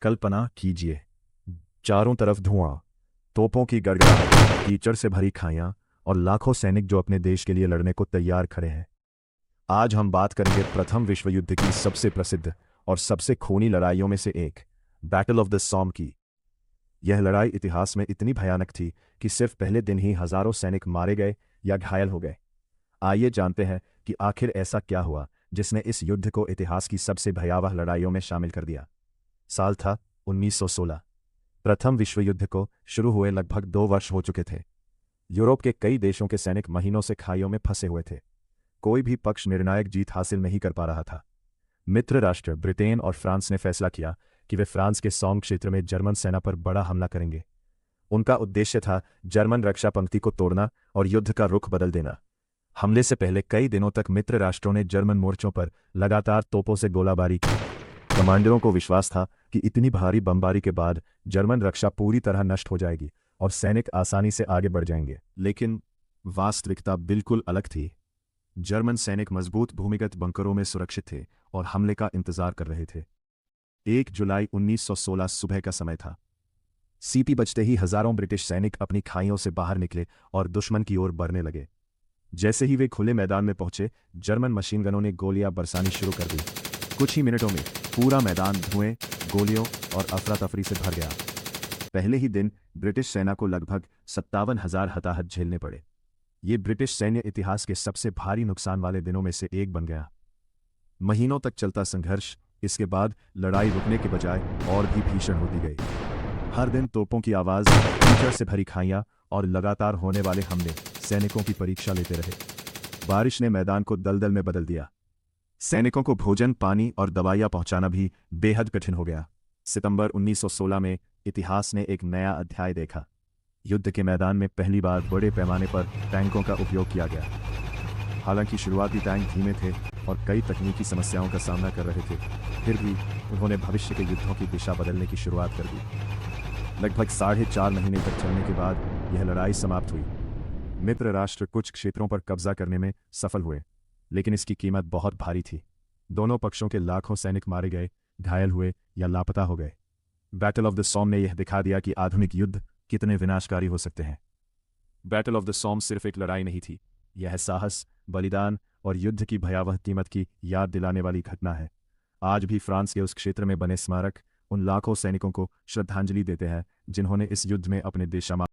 कल्पना कीजिए, चारों तरफ धुआं, तोपों की गड़गड़ाहट, कीचड़ से भरी खाइयां और लाखों सैनिक जो अपने देश के लिए लड़ने को तैयार खड़े हैं। आज हम बात करेंगे प्रथम विश्व युद्ध की सबसे प्रसिद्ध और सबसे खूनी लड़ाइयों में से एक, बैटल ऑफ द सॉम की। यह लड़ाई इतिहास में इतनी भयानक थी कि सिर्फ पहले दिन ही हजारों सैनिक मारे गए या घायल हो गए। आइए जानते हैं कि आखिर ऐसा क्या हुआ जिसने इस युद्ध को इतिहास की सबसे भयावह लड़ाइयों में शामिल कर दिया। साल था 1916। प्रथम विश्व युद्ध को शुरू हुए लगभग 2 वर्ष हो चुके थे। यूरोप के कई देशों के सैनिक महीनों से खाइयों में फंसे हुए थे। कोई भी पक्ष निर्णायक जीत हासिल नहीं कर पा रहा था। मित्र राष्ट्र ब्रिटेन और फ्रांस ने फैसला किया कि वे फ्रांस के सॉम क्षेत्र में जर्मन सेना पर बड़ा हमला करेंगे। उनका उद्देश्य था जर्मन रक्षा पंक्ति को तोड़ना और युद्ध का रुख बदल देना। हमले से पहले कई दिनों तक मित्र राष्ट्रों ने जर्मन मोर्चों पर लगातार तोपों से गोलाबारी की। कमांडरों को विश्वास था कि इतनी भारी बमबारी के बाद जर्मन रक्षा पूरी तरह नष्ट हो जाएगी और सैनिक आसानी से आगे बढ़ जाएंगे। लेकिन वास्तविकता बिल्कुल अलग थी। जर्मन सैनिक मजबूत भूमिगत बंकरों में सुरक्षित थे और हमले का इंतजार कर रहे थे। 1 जुलाई 1916 सुबह का समय था। सीटी बजते ही हजारों ब्रिटिश सैनिक अपनी खाइयों से बाहर निकले और दुश्मन की ओर बढ़ने लगे। जैसे ही वे खुले मैदान में पहुंचे, जर्मन मशीन गनों ने गोलियां बरसानी शुरू कर दी। कुछ ही मिनटों में पूरा मैदान धुएं, गोलियों और अफरा तफरी से भर गया। पहले ही दिन ब्रिटिश सेना को लगभग 57,000 हताहत झेलने पड़े। ये ब्रिटिश सैन्य इतिहास के सबसे भारी नुकसान वाले दिनों में से एक बन गया। महीनों तक चलता संघर्ष इसके बाद लड़ाई रुकने के बजाय और भी भीषण होती गई। हर दिन तोपों की आवाज, कीचड़ से भरी खाइयां और लगातार होने वाले हमले सैनिकों की परीक्षा लेते रहे। बारिश ने मैदान को दलदल में बदल दिया। सैनिकों को भोजन, पानी और दवाइयां पहुंचाना भी बेहद कठिन हो गया। सितंबर 1916 में इतिहास ने एक नया अध्याय देखा। युद्ध के मैदान में पहली बार बड़े पैमाने पर टैंकों का उपयोग किया गया। हालांकि शुरुआती टैंक धीमे थे और कई तकनीकी समस्याओं का सामना कर रहे थे, फिर भी उन्होंने भविष्य के युद्धों की दिशा बदलने की शुरुआत कर दी। लगभग 4.5 महीने तक चलने के बाद यह लड़ाई समाप्त हुई। मित्र राष्ट्र कुछ क्षेत्रों पर कब्जा करने में सफल हुए, लेकिन इसकी कीमत बहुत भारी थी। दोनों पक्षों के लाखों सैनिक मारे गए, घायल हुए या लापता हो गए। बैटल ऑफ द सॉम ने यह दिखा दिया कि आधुनिक युद्ध कितने विनाशकारी हो सकते हैं। बैटल ऑफ द सॉम सिर्फ एक लड़ाई नहीं थी, यह साहस, बलिदान और युद्ध की भयावह कीमत की याद दिलाने वाली घटना है। आज भी फ्रांस के उस क्षेत्र में बने स्मारक उन लाखों सैनिकों को श्रद्धांजलि देते हैं जिन्होंने इस युद्ध में अपने देश